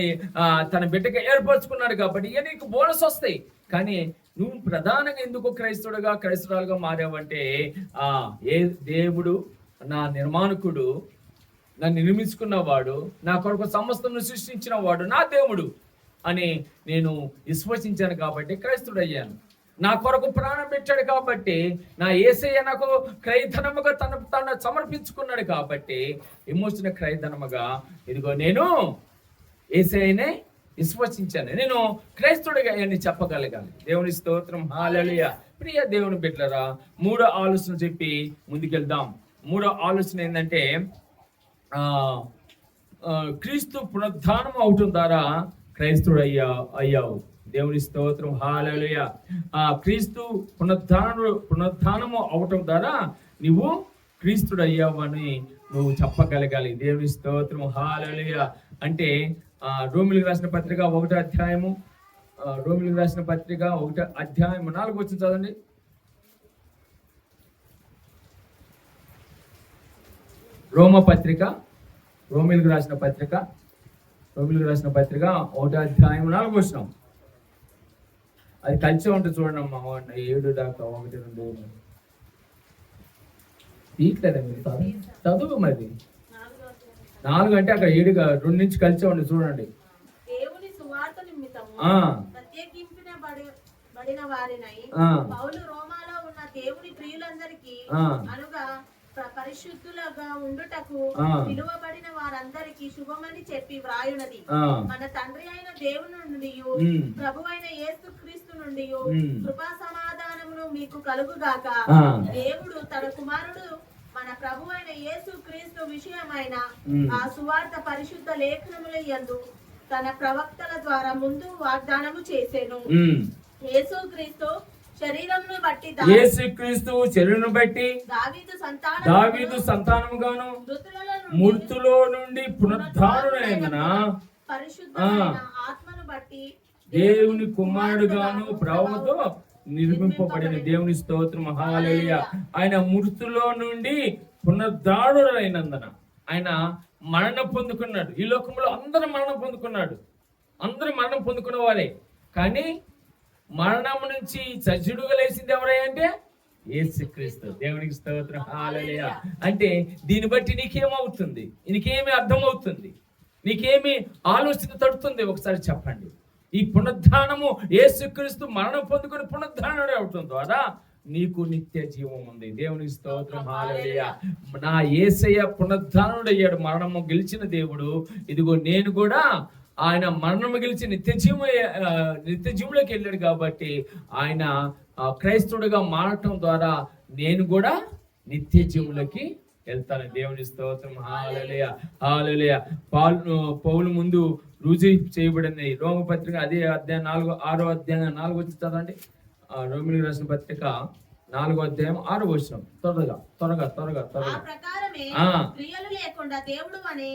తన బిడ్డగా ఏర్పరచుకున్నాడు కాబట్టి ఇవన్నీ నీకు బోనస్ వస్తాయి. కానీ నువ్వు ప్రధానంగా ఎందుకు క్రైస్తవురాలుగా మారావంటే, ఏ దేవుడు నా నిర్మాణకుడు, నన్ను నిర్మించుకున్నవాడు, నా కొరకు సమస్తను సృష్టించిన వాడు నా దేవుడు అని నేను విశ్వసించాను కాబట్టి క్రైస్తుడయ్యాను. నా కొరకు ప్రాణం పెట్టాడు కాబట్టి, నా యేసయ్య నాకు క్రైధనముగా తను సమర్పించుకున్నాడు కాబట్టి ఎమోషనల్ క్రైధనముగా ఇదిగో నేను యేసయ్యనే విశ్వసించాను, నేను క్రైస్తుడిగా అని చెప్పగలగాలి. దేవుని స్తోత్రం, హల్లెలూయా. ప్రియ దేవుని బిడ్డలారా, 3వ ఆలోచన చెప్పి ముందుకెళ్దాం. 3వ ఆలోచన ఏంటంటే, క్రీస్తు పునరుద్ధానం అవటం ద్వారా క్రైస్తుడు అయ్యావు. దేవుని స్తోత్రం, హల్లెలూయా. క్రీస్తు పునరుద్ధానము అవటం ద్వారా నువ్వు క్రీస్తుడు అయ్యావు అని నువ్వు చెప్పగలగాలి. దేవుని స్తోత్రం, హల్లెలూయా. అంటే రోమిలకు రాసిన పత్రిక 1వ అధ్యాయము, రోమిలకు రాసిన పత్రిక 1వ అధ్యాయం 4 వచ్చింది చదవండి. రోమిలకు రాసిన పత్రిక 1వ అధ్యాయం 4 వచ్చినాం. అది కలిసే ఉంటుంది చూడండి అమ్మా. 7 దాకా 1, 2 తీయట్లేదా మీరు? చదువు మరి. 4 అంటే అక్కడ 7 2 నుంచి కలిసే ఉండి చూడండి. దేవుని సువార్త నిమిత్తము ప్రత్యేకింపబడిన వారినై పౌలు రోమాలో ఉన్న దేవుని ప్రియులందరికీ అనగా పరిశుద్ధులుగా ఉండుటకు ఆ. పిలువబడిన వారందరికీ శుభమని చెప్పి వ్రాయునది. ఆ. మన తండ్రి అయిన దేవుని నుండి ఉమ్. ప్రభు అయిన యేసు క్రీస్తు నుండి ఉమ్. కృపా సమాధానమును మీకు కలుగుగాక. ఆ. దేవుడు తన కుమారుడు మన ప్రభు అయిన యేసు క్రీస్తు విషయమైన ఉమ్. ఆ సువార్త పరిశుద్ధ లేఖనముల యందు తన ప్రవక్తల ద్వారా ముందు వాగ్దానము చేసెను. యేసు క్రీస్తు శరీరమును బట్టి యేసుక్రీస్తు శరీరమును బట్టి దావీదు సంతానముగాను మృతులో నుండి పునరుద్ధానుడైన పరిశుద్ధమైన ఆత్మను బట్టి దేవుని కుమారుడుగాను ప్రభువుతో నిర్మింపబడిన దేవుని స్తోత్రం హల్లెలూయా. ఆయన మృతులో నుండి పునరుద్ధానుడైనందున ఆయన మరణం పొందుకున్నాడు. ఈ లోకంలో అందరూ మరణం పొందుకున్నాడు, అందరూ మరణం పొందుకున్న వారే. కానీ మరణం నుంచి సజ్జుడుగా లేచింది ఎవరంటే యేసుక్రీస్తు. దేవునికి స్తోత్రం హల్లెలూయా. అంటే దీన్ని బట్టి నీకేమవుతుంది, నీకేమి అర్థమవుతుంది, నీకేమి ఆలోచన తడుతుంది ఒకసారి చెప్పండి. ఈ పునరుద్ధానము యేసుక్రీస్తు మరణం పొందుకొని పునరుద్ధానుడు అవటం ద్వారా నీకు నిత్య జీవం ఉంది. దేవునికి స్తోత్రం హల్లెలూయా. నా యేసయ్య పునరుద్ధానుడయ్యాడు, మరణము గెలిచిన దేవుడు. ఇదిగో నేను కూడా ఆయన మరణము గెలిచి నిత్య జీవులోకి వెళ్ళాడు కాబట్టి ఆయన క్రైస్తవుడిగా మారటం ద్వారా నేను కూడా నిత్య జీవులకి వెళ్తాను. దేవుని స్తోత్రం హల్లెలూయా హల్లెలూయా. పౌలు ముందు రుజువు చేయబడింది. రోమపత్రిక అదే అధ్యాయం 6వ అధ్యాయం 4 వచ్చి చదవండి. రోమిలికి రాసిన పత్రిక 4వ అధ్యాయం 6వ వచనం. త్వరగా త్వరగా త్వరగా త్వరగా. క్రియలు లేకుండా దేవుడు అనే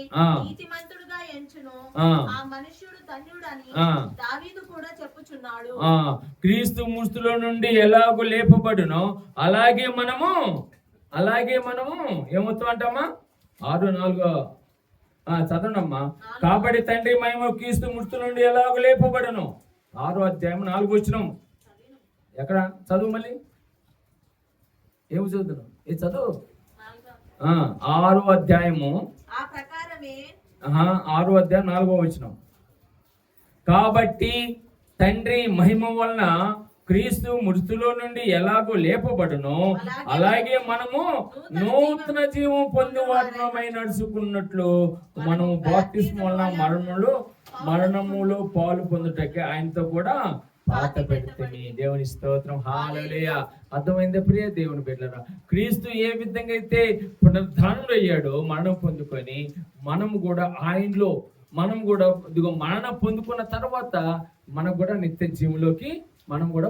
నీతిమంతుడుగా ఎంచును ఆ మనుష్యుడు ధన్యుడని దావీదు కూడా చెప్పుచున్నాడు. క్రీస్తు మృతుల నుండి ఎలాగో లేపబడునో అలాగే మనము ఏమవుతాం అంటామా? 6:4 చదవండమ్మా. కాబట్టి తండ్రి మహిమ క్రీస్తు మృతుల నుండి ఎలాగో లేపబడును. 6వ అధ్యాయం 4వ వచనం. ఎక్కడ చదువు, మళ్ళీ ఏమి చదువుతున్నావు? ఏ చదువు. 6వ అధ్యాయము 6వ అధ్యాయం 4వ వచనం. కాబట్టి తండ్రి మహిమ వలన క్రీస్తు మృతులో నుండి ఎలాగో లేపబడునో అలాగే మనము నూతన జీవం పొందువారమై నడుచుకున్నట్లు మనము బాప్తిస్మం వలన మరణములో పాలు పొందుటకే ఆయనతో కూడా పాత పెడితే. దేవుని స్తోత్రం హల్లెలూయా. అర్థమైందా ప్రియ దేవుని బిడ్డలారా? క్రీస్తు ఏ విధంగా అయితే పునరుద్ధానుడు అయ్యాడో మరణం పొందుకొని మనము కూడా ఆయనలో మనం కూడా ఇదిగో మరణం పొందుకున్న తర్వాత మనం కూడా నిత్య జీవంలోకి మనం కూడా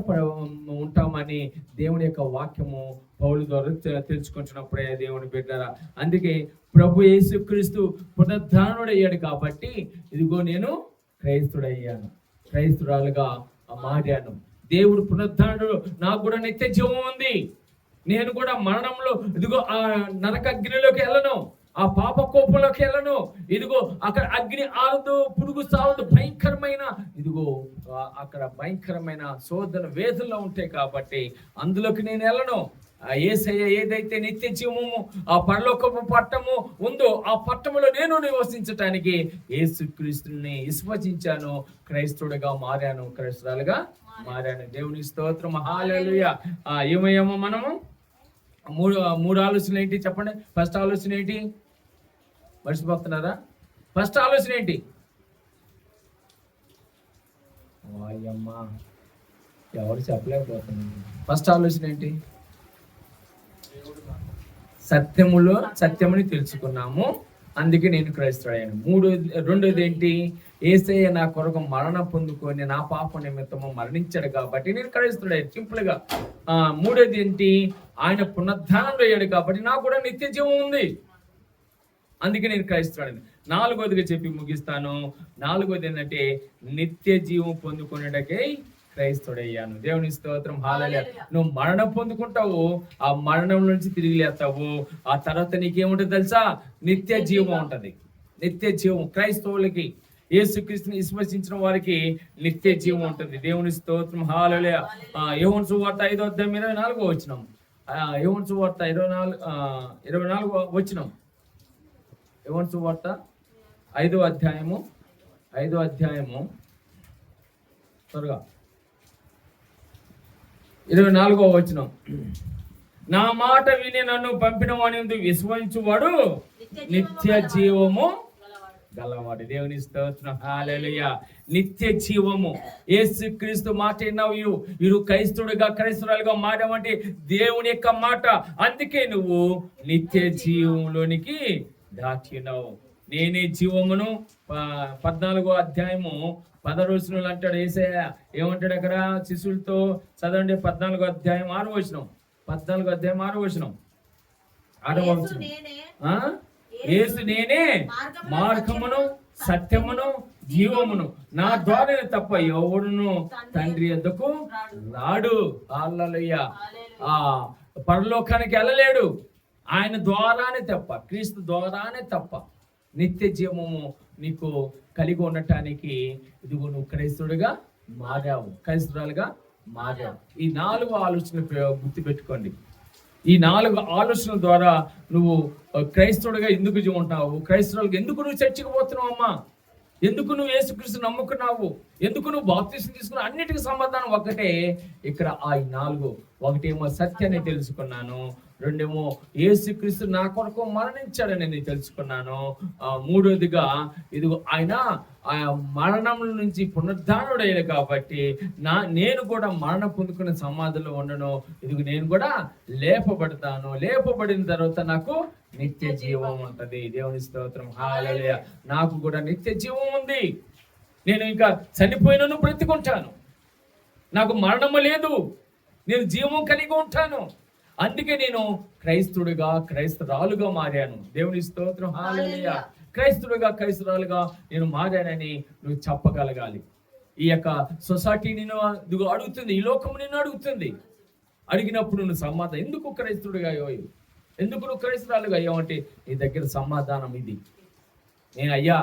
ఉంటామని దేవుని యొక్క వాక్యము పౌలు ద్వారా తెలుసుకుంటున్నప్పుడే దేవుని బిడ్డలారా. అందుకే ప్రభు యేసుక్రీస్తు పునరుద్ధానుడు అయ్యాడు కాబట్టి ఇదిగో నేను క్రైస్తుడయ్యాను, క్రైస్తురాలుగా మారాను. దేవుడు పునరుద్ధానుడు, నాకు కూడా నిత్య జీవం ఉంది. నేను కూడా మరణంలో ఇదిగో ఆ నరక అగ్నిలోకి వెళ్ళను, ఆ పాప కోపంలోకి వెళ్ళను. ఇదిగో అక్కడ అగ్ని ఆరదు, పురుగు సావదు, భయంకరమైన ఇదిగో అక్కడ భయంకరమైన శోధన వేదనలో ఉంటాయి కాబట్టి అందులోకి నేను వెళ్ళను. యేసయ్య ఏదైతే నిత్య జీవము ఆ పరలోకపు పట్టము ఉందో ఆ పట్టములో నేను నివసించటానికి యేసుక్రీస్తుని విశ్వసించాను, క్రైస్తవుడిగా మారాను, క్రైస్తవులుగా మారాను. దేవుని స్తోత్రం హల్లెలూయా. ఏమయ్యామో మనము మూడు ఆలోచనలు ఏంటి చెప్పండి. ఫస్ట్ ఆలోచన ఏంటి? మర్చిపోతున్నారా? ఫస్ట్ ఆలోచన ఏంటి? అయ్యమ్మా ఎవరు చెప్పలేకపోతున్నారు. ఫస్ట్ ఆలోచన ఏంటి? సత్యముని తెలుసుకున్నాము, అందుకే నేను క్రైస్తవుడయ్యాను. రెండోది ఏంటి? యేసయ్య నా కొరకు మరణం పొందుకొని నా పాప నిమిత్తము మరణించాడు కాబట్టి నేను క్రైస్తవుడయ్యాను. సింపుల్ గా. మూడోది ఏంటి? ఆయన పునరుద్ధానం అయ్యాడు కాబట్టి నాకు కూడా నిత్య జీవం ఉంది, అందుకే నేను క్రైస్తవుడని. నాలుగోదిగా చెప్పి ముగిస్తాను. నాలుగోది ఏంటంటే నిత్య జీవం పొందుకునేటకై క్రైస్తవుడయ్యాను. దేవుని స్తోత్రం హల్లెలూయా. నువ్వు మరణం పొందుకుంటావు, ఆ మరణం నుంచి తిరిగి లేస్తావు. ఆ తర్వాత నీకేముంటుంది తెలుసా? నిత్య జీవం ఉంటది. నిత్య జీవం క్రైస్తవులకి, యేసుక్రీస్తుని విశ్వసించిన వారికి నిత్య జీవం ఉంటుంది. దేవుని స్తోత్రం హల్లెలూయా. యోహాను సువార్త 5వ అధ్యాయం 24వ వచనం. యోహాను సువార్త 24వ వచనం. యోహాను సువార్త 5వ అధ్యాయము త్వరగా 24వ వచనం. నా మాట విని నన్ను పంపిన వాని యందు విశ్వసించువాడు నిత్య జీవము గలవాడు. దేవుని స్తోత్రం, హల్లెలూయా. నిత్య జీవము యేసుక్రీస్తు మాట విన్నావు. ఇరు క్రైస్తవుడిగా క్రైస్తవులుగా మారావంటే దేవుని యొక్క మాట. అందుకే నువ్వు నిత్య జీవంలోనికి దాటినావు. నేనే జీవమును. 14వ అధ్యాయము 10వ వచనంలో అంటాడు యేసయ్య. ఏమంటాడు అక్కడ శిష్యులతో? చదవండి 14వ అధ్యాయం 6వ వచనం. 14వ అధ్యాయం 6వ వచనం. 6వ వచనం. యేసు నేనే మార్గమును సత్యమును జీవమును, నా ద్వారా తప్ప ఎవడును తండ్రి యొద్దకు రాడు. హల్లెలూయా. పరలోకానికి వెళ్ళలేడు ఆయన ద్వారానే తప్ప, క్రీస్తు ద్వారానే తప్ప. నిత్య జీవము నీకు కలిగి ఉండటానికి ఇదిగో నువ్వు క్రైస్తవుడిగా మారావు, క్రైస్తవురాలుగా మారావు. ఈ 4 ఆలోచనలు గుర్తు పెట్టుకోండి. ఈ 4 ఆలోచనల ద్వారా నువ్వు క్రైస్తవుడిగా ఎందుకు ఉంటావు? క్రైస్తవులుగా ఎందుకు నువ్వు చర్చికి పోతున్నావు అమ్మా? ఎందుకు నువ్వు యేసుక్రీస్తు నమ్ముకున్నావు? ఎందుకు నువ్వు బాప్తిసం తీసుకున్నావు? అన్నిటికీ సమాధానం ఒకటే. ఇక్కడ ఆ 4. ఒకటేమో సత్యాన్ని తెలుసుకున్నాను, రెండేమో యేసుక్రీస్తు నా కొరకు మరణించాడని నేను తెలుసుకున్నాను, మూడోదిగా ఇదిగో ఆయన మరణం నుంచి పునరుద్ధానుడయ్యాడు కాబట్టి నేను కూడా మరణం పొందుకునే సమాధిలో ఉండను. ఇదిగో నేను కూడా లేపబడతాను. లేపబడిన తర్వాత నాకు నిత్య జీవం ఉంటది. దేవుని స్తోత్రం, హల్లెలూయా. నాకు కూడా నిత్య జీవం ఉంది. నేను ఇంకా చనిపోయినను బ్రతికుంటాను. నాకు మరణము లేదు, నేను జీవం కలిగి ఉంటాను. అందుకే నేను క్రైస్తవుడిగా క్రైస్తవురాలుగా మారాను. దేవుని స్తోత్రం, హల్లెలూయా. క్రైస్తవుడిగా క్రైస్తవురాలుగా నేను మారానని నువ్వు చెప్పగలగాలి. ఈ యొక్క సొసైటీ నిన్ను అడుగుతుంది, ఈ లోకం నిన్ను అడుగుతుంది. అడిగినప్పుడు నువ్వు సమాధానం, ఎందుకు క్రైస్తవుడిగా అయ్యావు, ఎందుకు నువ్వు క్రైస్తవురాలుగా అయ్యావు అంటే నీ దగ్గర సమాధానం ఇది. నేను అయ్యా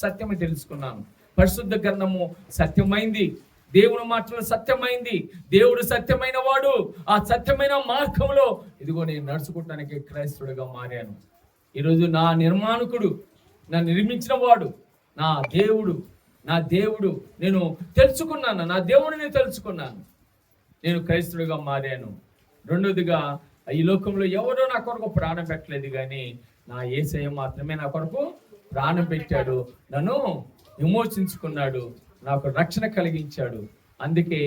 సత్యమే తెలుసుకున్నాను. పరిశుద్ధ గ్రంథము సత్యమైంది, దేవుని మాటలు సత్యమైంది, దేవుడు సత్యమైన వాడు. ఆ సత్యమైన మార్గంలో ఇదిగో నేను నడుచుకోవటానికి క్రైస్తవుడిగా మారాను. ఈరోజు నా నిర్మాణకుడు, నన్ను నిర్మించిన వాడు నా దేవుడు నేను తెలుసుకున్నాను. నా దేవుడిని తెలుసుకున్నాను. నేను క్రైస్తవుడిగా మారాను. రెండోదిగా ఈ లోకంలో ఎవరో నా కొరకు ప్రాణం పెట్టలేదు, కానీ నా యేసయ్య మాత్రమే నా కొరకు ప్రాణం పెట్టాడు, నన్ను విమోచించుకున్నాడు, నాకు రక్షణ కలిగించాడు. అందుకే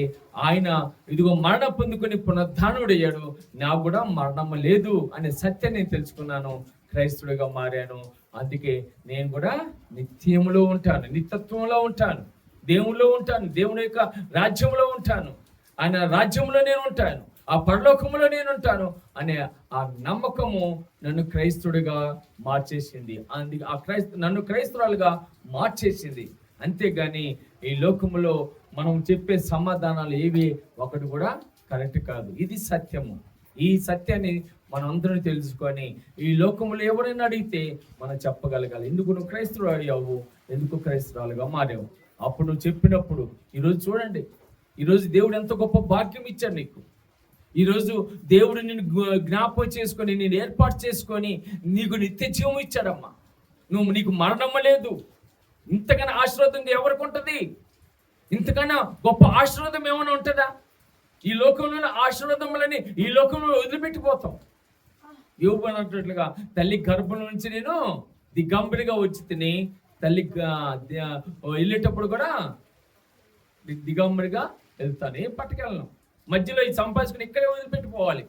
ఆయన ఇదిగో మరణ పొందుకుని పునరుద్ధానుడయ్యాడు. నాకు కూడా మరణం లేదు అనే సత్యాన్ని నేను తెలుసుకున్నాను, క్రైస్తవుడిగా మారాను. అందుకే నేను కూడా నిత్యంలో ఉంటాను, నిత్యత్వంలో ఉంటాను, దేవుల్లో ఉంటాను, దేవుని యొక్క రాజ్యంలో ఉంటాను, ఆయన రాజ్యంలో నేను ఉంటాను, ఆ పరలోకంలో నేను ఉంటాను అనే ఆ నమ్మకము నన్ను క్రైస్తవుడిగా మార్చేసింది. అందుకే నన్ను క్రైస్తవులుగా మార్చేసింది. అంతేగాని ఈ లోకములో మనం చెప్పే సమాధానాలు ఏవి ఒకటి కూడా కరెక్ట్ కాదు. ఇది సత్యము. ఈ సత్యాన్ని మనం అందరం తెలుసుకొని ఈ లోకములో ఎవరైనా అడిగితే మనం చెప్పగలగాలి, ఎందుకు నువ్వు క్రైస్తవుడు అయ్యావు, ఎందుకు క్రైస్తవులుగా మారావు. అప్పుడు నువ్వు చెప్పినప్పుడు ఈరోజు చూడండి, ఈరోజు దేవుడు ఎంత గొప్ప భాగ్యం ఇచ్చాడు నీకు. ఈరోజు దేవుడు నిన్ను జ్ఞాపకం చేసుకొని నేను ఏర్పాటు చేసుకొని నీకు నిత్య జీవం ఇచ్చాడమ్మా. నీకు మరణం లేదు. ఇంతకన్నా ఆశీర్వాదం ఎవరికి ఉంటుంది? ఇంతకన్నా గొప్ప ఆశీర్వాదం ఏమైనా ఉంటుందా? ఈ లోకంలో ఆశీర్వాదములని ఈ లోకంలో వదిలిపెట్టిపోతాం. యోబు అన్నట్లుగా తల్లి గర్భం నుంచి నేను దిగంబరిగా వచ్చి తిని తల్లి వెళ్ళేటప్పుడు కూడా దిగంబరిగా వెళ్తాను, ఏం పట్టుకెళ్ళను. మధ్యలో ఈ సంపాదించుకుని ఇక్కడే వదిలిపెట్టిపోవాలి.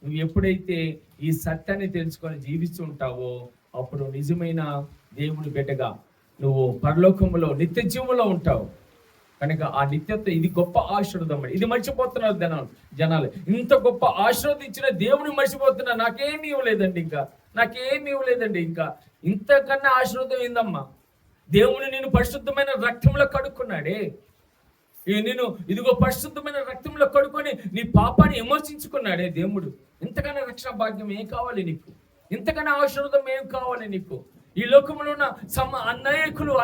నువ్వు ఎప్పుడైతే ఈ సత్యాన్ని తెలుసుకొని జీవిస్తూ ఉంటావో అప్పుడు నిజమైన దేవుని బిడ్డగా నువ్వు పరలోకంలో నిత్య జీవంలో ఉంటావు. కనుక ఆ నిత్యత్వం ఇది గొప్ప ఆశీర్వాదం. ఇది మర్చిపోతున్నారు జనాలు. ఇంత గొప్ప ఆశీర్వదించిన దేవుని మర్చిపోతున్నారు. నాకేమీ ఇవ్వలేదండి. ఇంకా ఇంతకన్నా ఆశీర్వాదం ఏందమ్మా? దేవుని నేను పరిశుద్ధమైన రక్తంలో కడుక్కున్నాడే. నేను ఇదిగో పరిశుద్ధమైన రక్తంలో కడుక్కొని నీ పాపాన్ని విమర్శించుకున్నాడే దేవుడు. ఇంతకన్నా రక్షణ భాగ్యం ఏం కావాలి నీకు? ఇంతకన్నా ఆశీర్వాదం ఏం కావాలి నీకు? ఈ లోకంలో ఉన్న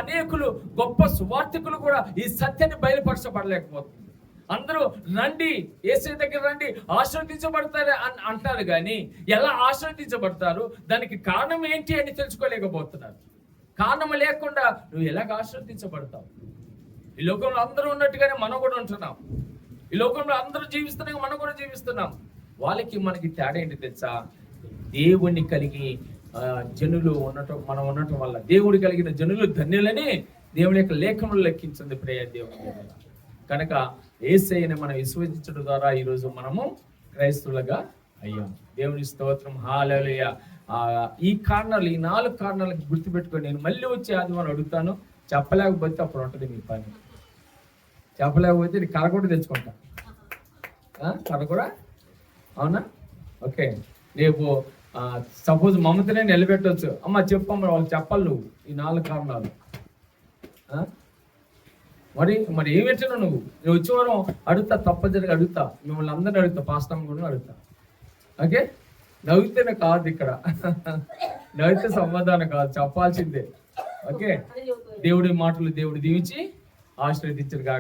అనేకులు గొప్ప సువార్థికులు కూడా ఈ సత్యాన్ని బయలుపరచబడలేకపోతుంది. అందరూ రండి, యేసయ్య దగ్గర రండి, ఆశీర్వదించబడతారు అంటారు, కానీ ఎలా ఆశీర్వదించబడతారు, దానికి కారణం ఏంటి అని తెలుసుకోలేకపోతున్నారు. కారణం లేకుండా నువ్వు ఎలాగ ఆశీర్వదించబడతావు? ఈ లోకంలో అందరూ ఉన్నట్టుగానే మనం కూడా ఉంటున్నాం. ఈ లోకంలో అందరూ జీవిస్తున్నాం, మనం కూడా జీవిస్తున్నాం. వాళ్ళకి మనకి తేడా ఏంటి తెలుసా? దేవుణ్ణి కలిగి జనులు ఉండటం, మనం ఉండటం వల్ల దేవుడు కలిగిన జనులు ధన్యులని దేవుని యొక్క లేఖనులు లెక్కించింది ప్రియ దేవుని. కనుక యేసయ్యని మనం విశ్వసించడం ద్వారా ఈరోజు మనము క్రైస్తవులుగా అయ్యాం. దేవుని స్తోత్రం, హల్లెలూయా. ఈ కారణాలు, ఈ 4 కారణాలకు గుర్తుపెట్టుకొని నేను మళ్ళీ వచ్చే ఆదివారం అడుగుతాను. చెప్పలేకపోతే అప్పుడు ఉంటుంది మీ పని. చెప్పలేకపోతే నీ కర్ర కూడా తెచ్చుకుంటా. కర్ర కూడా, అవునా? ఓకే. రేపు సపోజ్ మమతనే నిలబెట్టవచ్చు. అమ్మ చెప్పమ్మ, వాళ్ళు చెప్పాలి నువ్వు ఈ 4 కారణాలు. మరి ఏం పెట్టాను నువ్వు? నేను వచ్చే వారం అడుగుతా, తప్పనిసరిగా అడుగుతా, మిమ్మల్ని అందరినీ అడుగుతా, పాస్టమ్ కూడా అడుగుతా. ఓకే? నవ్వుతేనే కాదు ఇక్కడ, నవ్వితే సమాధానం కాదు, చెప్పాల్సిందే. ఓకే? దేవుడి మాటలు దేవుడు దీవించి ఆశీర్వదించరు కాక.